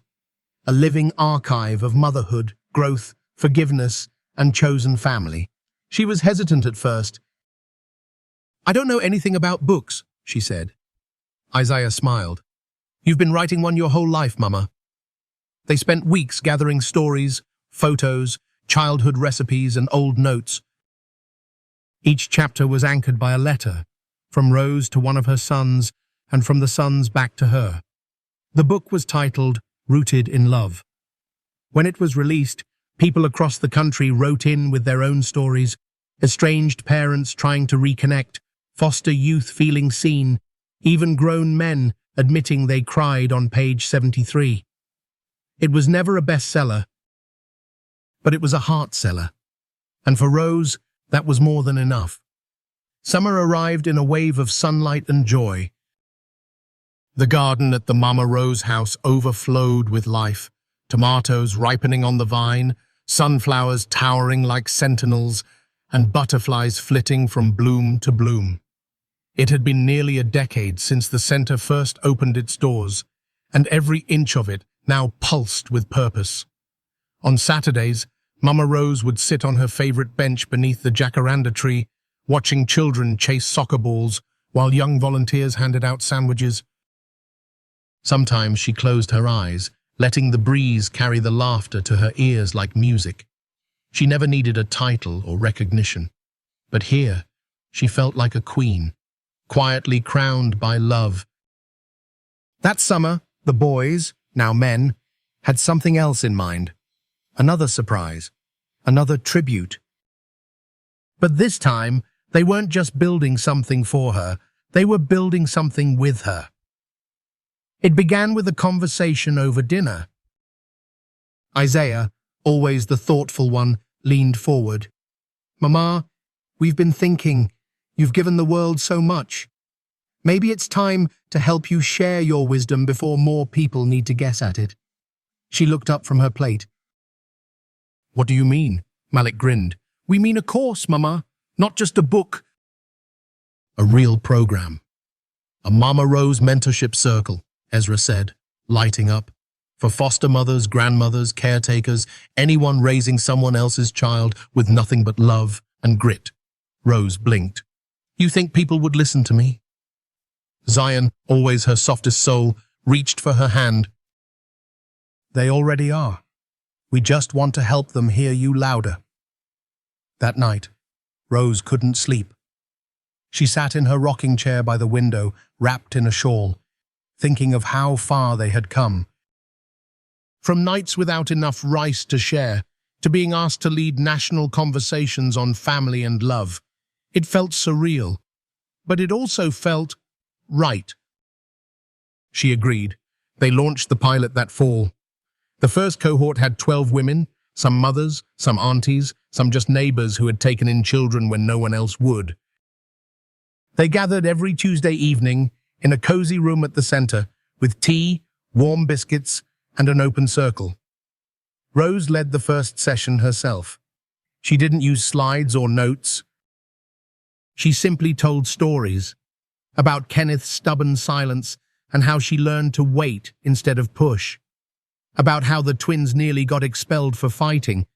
A living archive of motherhood, growth, forgiveness, and chosen family. She was hesitant at first. "I don't know anything about books," she said. Isaiah smiled. "You've been writing one your whole life, Mama." They spent weeks gathering stories, photos, childhood recipes, and old notes. Each chapter was anchored by a letter, from Rose to one of her sons, and from the sons back to her. The book was titled Rooted in Love. When it was released, people across the country wrote in with their own stories, estranged parents trying to reconnect, foster youth feeling seen, even grown men admitting they cried on page 73. It was never a bestseller, but it was a heart seller. And for Rose, that was more than enough. Summer arrived in a wave of sunlight and joy. The garden at the Mama Rose house overflowed with life, tomatoes ripening on the vine, sunflowers towering like sentinels, and butterflies flitting from bloom to bloom. It had been nearly a decade since the center first opened its doors, and every inch of it now pulsed with purpose. On Saturdays, Mama Rose would sit on her favorite bench beneath the jacaranda tree, watching children chase soccer balls while young volunteers handed out sandwiches. Sometimes she closed her eyes, letting the breeze carry the laughter to her ears like music. She never needed a title or recognition, but here she felt like a queen, quietly crowned by love. That summer, the boys, now men, had something else in mind. Another surprise, another tribute. But this time, they weren't just building something for her, they were building something with her. It began with a conversation over dinner. Isaiah, always the thoughtful one, leaned forward. "Mama, we've been thinking. You've given the world so much. Maybe it's time to help you share your wisdom before more people need to guess at it." She looked up from her plate. "What do you mean?" Malik grinned. "We mean a course, Mama, not just a book. A real program. A Mama Rose mentorship circle," Ezra said, lighting up. "For foster mothers, grandmothers, caretakers, anyone raising someone else's child with nothing but love and grit." Rose blinked. "You think people would listen to me?" Zion, always her softest soul, reached for her hand. "They already are. We just want to help them hear you louder." That night, Rose couldn't sleep. She sat in her rocking chair by the window, wrapped in a shawl, thinking of how far they had come. From nights without enough rice to share, to being asked to lead national conversations on family and love. It felt surreal, but it also felt right. She agreed. They launched the pilot that fall. The first cohort had 12 women, some mothers, some aunties, some just neighbors who had taken in children when no one else would. They gathered every Tuesday evening in a cozy room at the center, with tea, warm biscuits, and an open circle. Rose led the first session herself. She didn't use slides or notes. She simply told stories about Kenneth's stubborn silence and how she learned to wait instead of push, about how the twins nearly got expelled for fighting,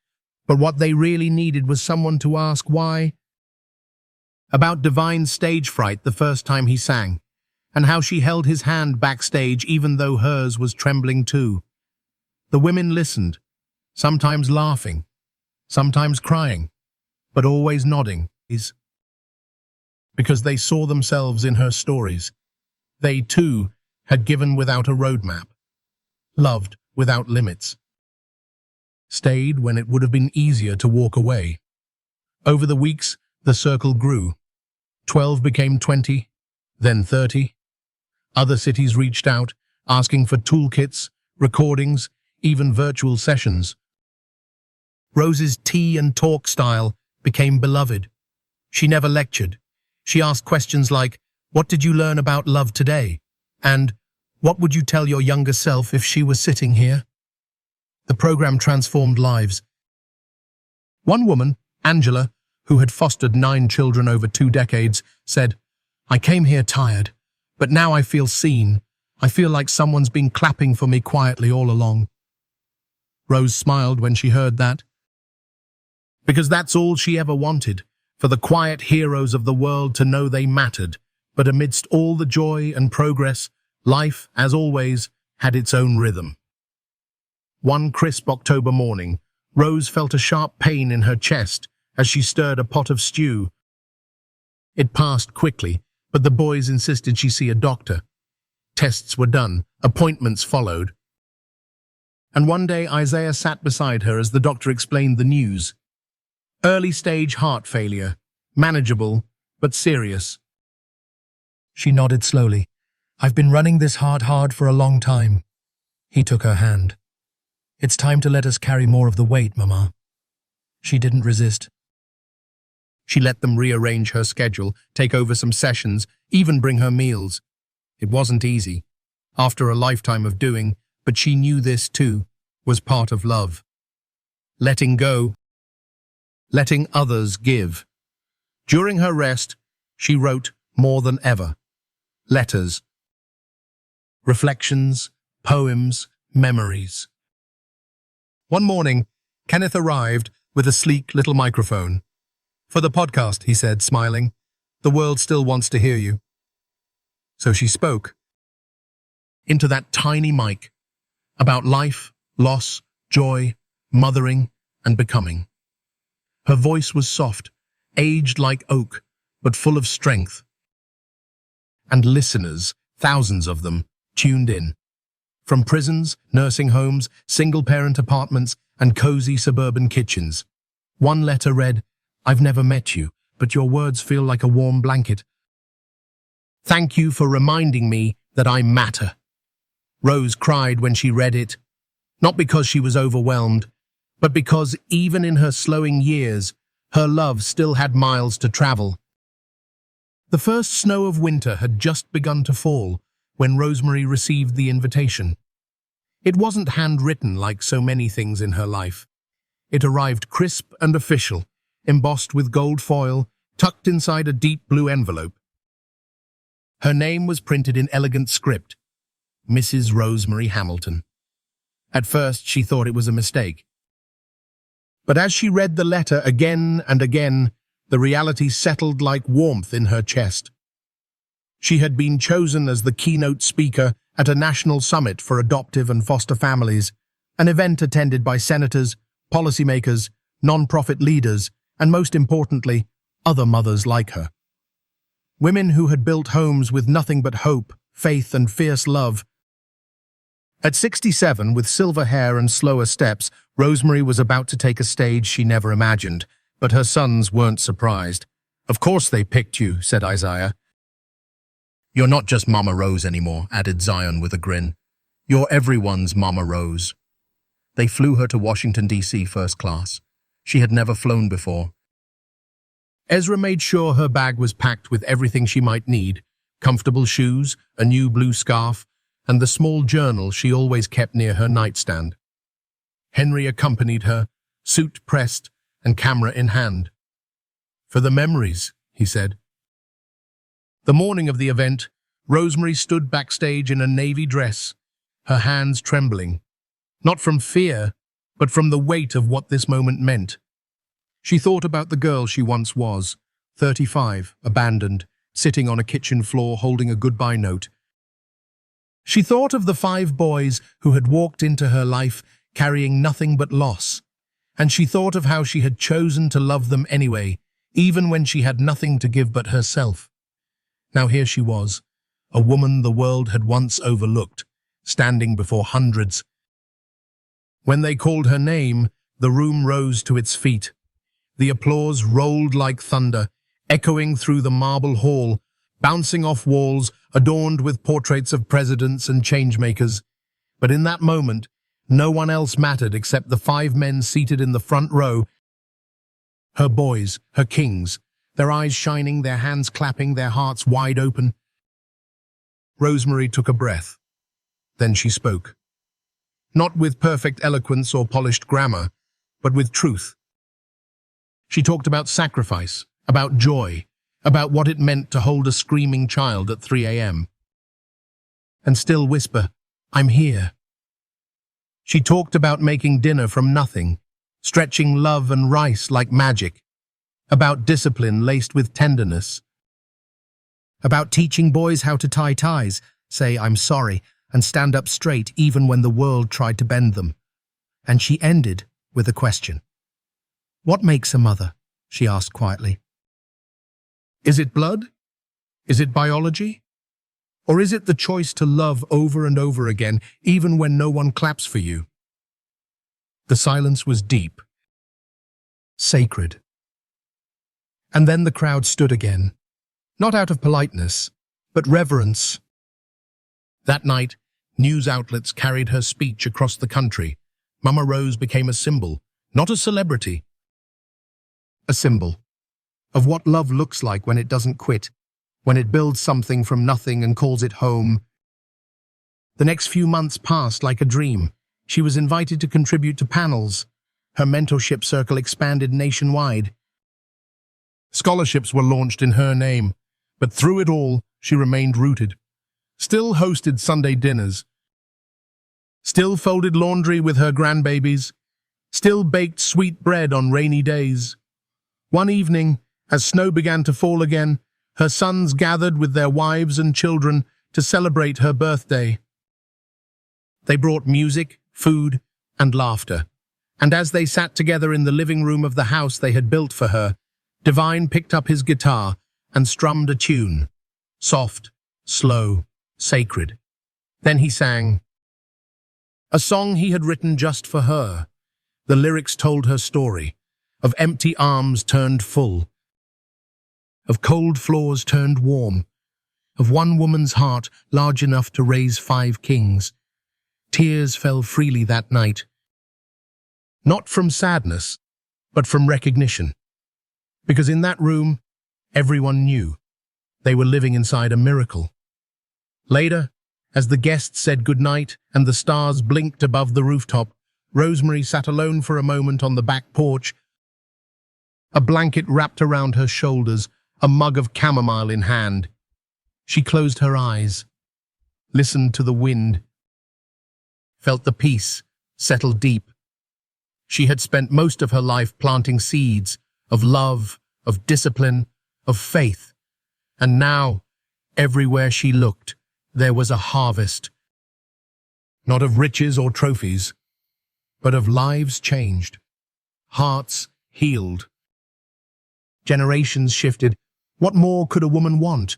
but what they really needed was someone to ask why, about Divine's stage fright the first time he sang, and how she held his hand backstage even though hers was trembling too. The women listened, sometimes laughing, sometimes crying, but always nodding, because they saw themselves in her stories. They, too, had given without a roadmap, loved without limits, stayed when it would have been easier to walk away. Over the weeks, the circle grew. 12 became 20, then 30. Other cities reached out, asking for toolkits, recordings, even virtual sessions. Rose's tea and talk style became beloved. She never lectured. She asked questions like, "What did you learn about love today?" And, "What would you tell your younger self if she was sitting here?" The program transformed lives. One woman, Angela, who had fostered 9 children over 2 decades, said, "I came here tired, but now I feel seen. I feel like someone's been clapping for me quietly all along." Rose smiled when she heard that, because that's all she ever wanted, for the quiet heroes of the world to know they mattered. But amidst all the joy and progress, life, as always, had its own rhythm. One crisp October morning, Rose felt a sharp pain in her chest as she stirred a pot of stew. It passed quickly, but the boys insisted she see a doctor. Tests were done, appointments followed. And one day Isaiah sat beside her as the doctor explained the news. Early-stage heart failure, manageable, but serious. She nodded slowly. "I've been running this heart hard for a long time." He took her hand. "It's time to let us carry more of the weight, Mama." She didn't resist. She let them rearrange her schedule, take over some sessions, even bring her meals. It wasn't easy, after a lifetime of doing, but she knew this, too, was part of love. Letting go, letting others give. During her rest, she wrote more than ever. Letters, reflections, poems, memories. One morning, Kenneth arrived with a sleek little microphone. "For the podcast," he said, smiling. "The world still wants to hear you." So she spoke into that tiny mic about life, loss, joy, mothering, and becoming. Her voice was soft, aged like oak, but full of strength. And listeners, thousands of them, tuned in. From prisons, nursing homes, single-parent apartments, and cozy suburban kitchens. One letter read, "I've never met you, but your words feel like a warm blanket. Thank you for reminding me that I matter." Rose cried when she read it, not because she was overwhelmed, but because even in her slowing years, her love still had miles to travel. The first snow of winter had just begun to fall when Rosemary received the invitation. It wasn't handwritten like so many things in her life. It arrived crisp and official, embossed with gold foil, tucked inside a deep blue envelope. Her name was printed in elegant script, Mrs. Rosemary Hamilton. At first, she thought it was a mistake. But as she read the letter again and again, the reality settled like warmth in her chest. She had been chosen as the keynote speaker at a national summit for adoptive and foster families, an event attended by senators, policymakers, non-profit leaders, and most importantly, other mothers like her. Women who had built homes with nothing but hope, faith, and fierce love. At 67, with silver hair and slower steps, Rosemary was about to take a stage she never imagined, but her sons weren't surprised. "Of course they picked you," said Isaiah. "You're not just Mama Rose anymore," added Zion with a grin. "You're everyone's Mama Rose." They flew her to Washington, D.C. first class. She had never flown before. Ezra made sure her bag was packed with everything she might need: comfortable shoes, a new blue scarf, and the small journal she always kept near her nightstand. Henry accompanied her, suit pressed and camera in hand. "For the memories," he said. The morning of the event, Rosemary stood backstage in a navy dress, her hands trembling, not from fear, but from the weight of what this moment meant. She thought about the girl she once was, 35, abandoned, sitting on a kitchen floor holding a goodbye note. She thought of the 5 boys who had walked into her life carrying nothing but loss, and she thought of how she had chosen to love them anyway, even when she had nothing to give but herself. Now here she was, a woman the world had once overlooked, standing before hundreds. When they called her name, the room rose to its feet. The applause rolled like thunder, echoing through the marble hall, bouncing off walls adorned with portraits of presidents and changemakers. But in that moment, no one else mattered except the 5 men seated in the front row. Her boys, her kings, their eyes shining, their hands clapping, their hearts wide open. Rosemary took a breath. Then she spoke. Not with perfect eloquence or polished grammar, but with truth. She talked about sacrifice, about joy, about what it meant to hold a screaming child at 3 a.m. and still whisper, "I'm here." She talked about making dinner from nothing, stretching love and rice like magic, about discipline laced with tenderness, about teaching boys how to tie ties, say "I'm sorry," and stand up straight even when the world tried to bend them. And she ended with a question. "What makes a mother?" she asked quietly. "Is it blood? Is it biology? Or is it the choice to love over and over again, even when no one claps for you?" The silence was deep, sacred. And then the crowd stood again, not out of politeness, but reverence. That night, news outlets carried her speech across the country. Mama Rose became a symbol, not a celebrity. A symbol of what love looks like when it doesn't quit, when it builds something from nothing and calls it home. The next few months passed like a dream. She was invited to contribute to panels. Her mentorship circle expanded nationwide. Scholarships were launched in her name, but through it all, she remained rooted. Still hosted Sunday dinners. Still folded laundry with her grandbabies. Still baked sweet bread on rainy days. One evening, as snow began to fall again, her sons gathered with their wives and children to celebrate her birthday. They brought music, food, and laughter, and as they sat together in the living room of the house they had built for her, Divine picked up his guitar and strummed a tune, soft, slow, sacred. Then he sang a song he had written just for her. The lyrics told her story, of empty arms turned full, of cold floors turned warm, of one woman's heart large enough to raise 5 kings. Tears fell freely that night, not from sadness, but from recognition. Because in that room, everyone knew they were living inside a miracle. Later, as the guests said goodnight and the stars blinked above the rooftop, Rosemary sat alone for a moment on the back porch, a blanket wrapped around her shoulders, a mug of chamomile in hand. She closed her eyes, listened to the wind, felt the peace settle deep. She had spent most of her life planting seeds of love, of discipline, of faith. And now, everywhere she looked, there was a harvest. Not of riches or trophies, but of lives changed, hearts healed. Generations shifted. What more could a woman want?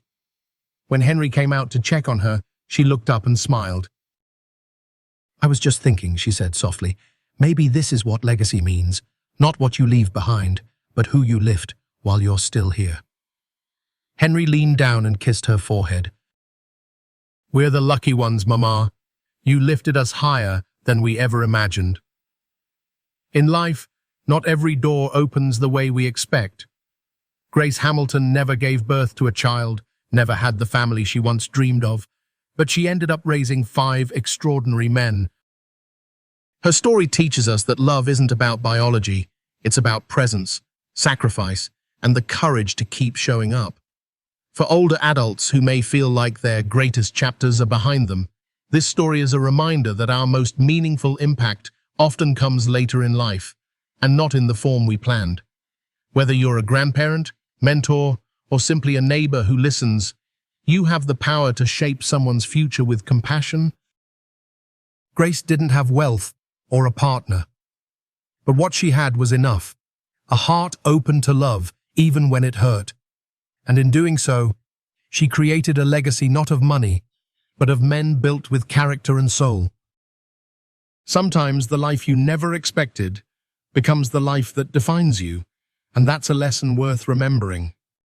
When Henry came out to check on her, she looked up and smiled. "I was just thinking," she said softly, "maybe this is what legacy means. Not what you leave behind, but who you lift while you're still here." Henry leaned down and kissed her forehead. "We're the lucky ones, Mama. You lifted us higher than we ever imagined." In life, not every door opens the way we expect. Grace Hamilton never gave birth to a child, never had the family she once dreamed of, but she ended up raising 5 extraordinary men. Her story teaches us that love isn't about biology, it's about presence, sacrifice, and the courage to keep showing up. For older adults who may feel like their greatest chapters are behind them, this story is a reminder that our most meaningful impact often comes later in life, and not in the form we planned. Whether you're a grandparent, mentor, or simply a neighbor who listens, you have the power to shape someone's future with compassion. Grace didn't have wealth or a partner, but what she had was enough. A heart open to love, even when it hurt. And in doing so, she created a legacy not of money, but of men built with character and soul. Sometimes the life you never expected becomes the life that defines you, and that's a lesson worth remembering.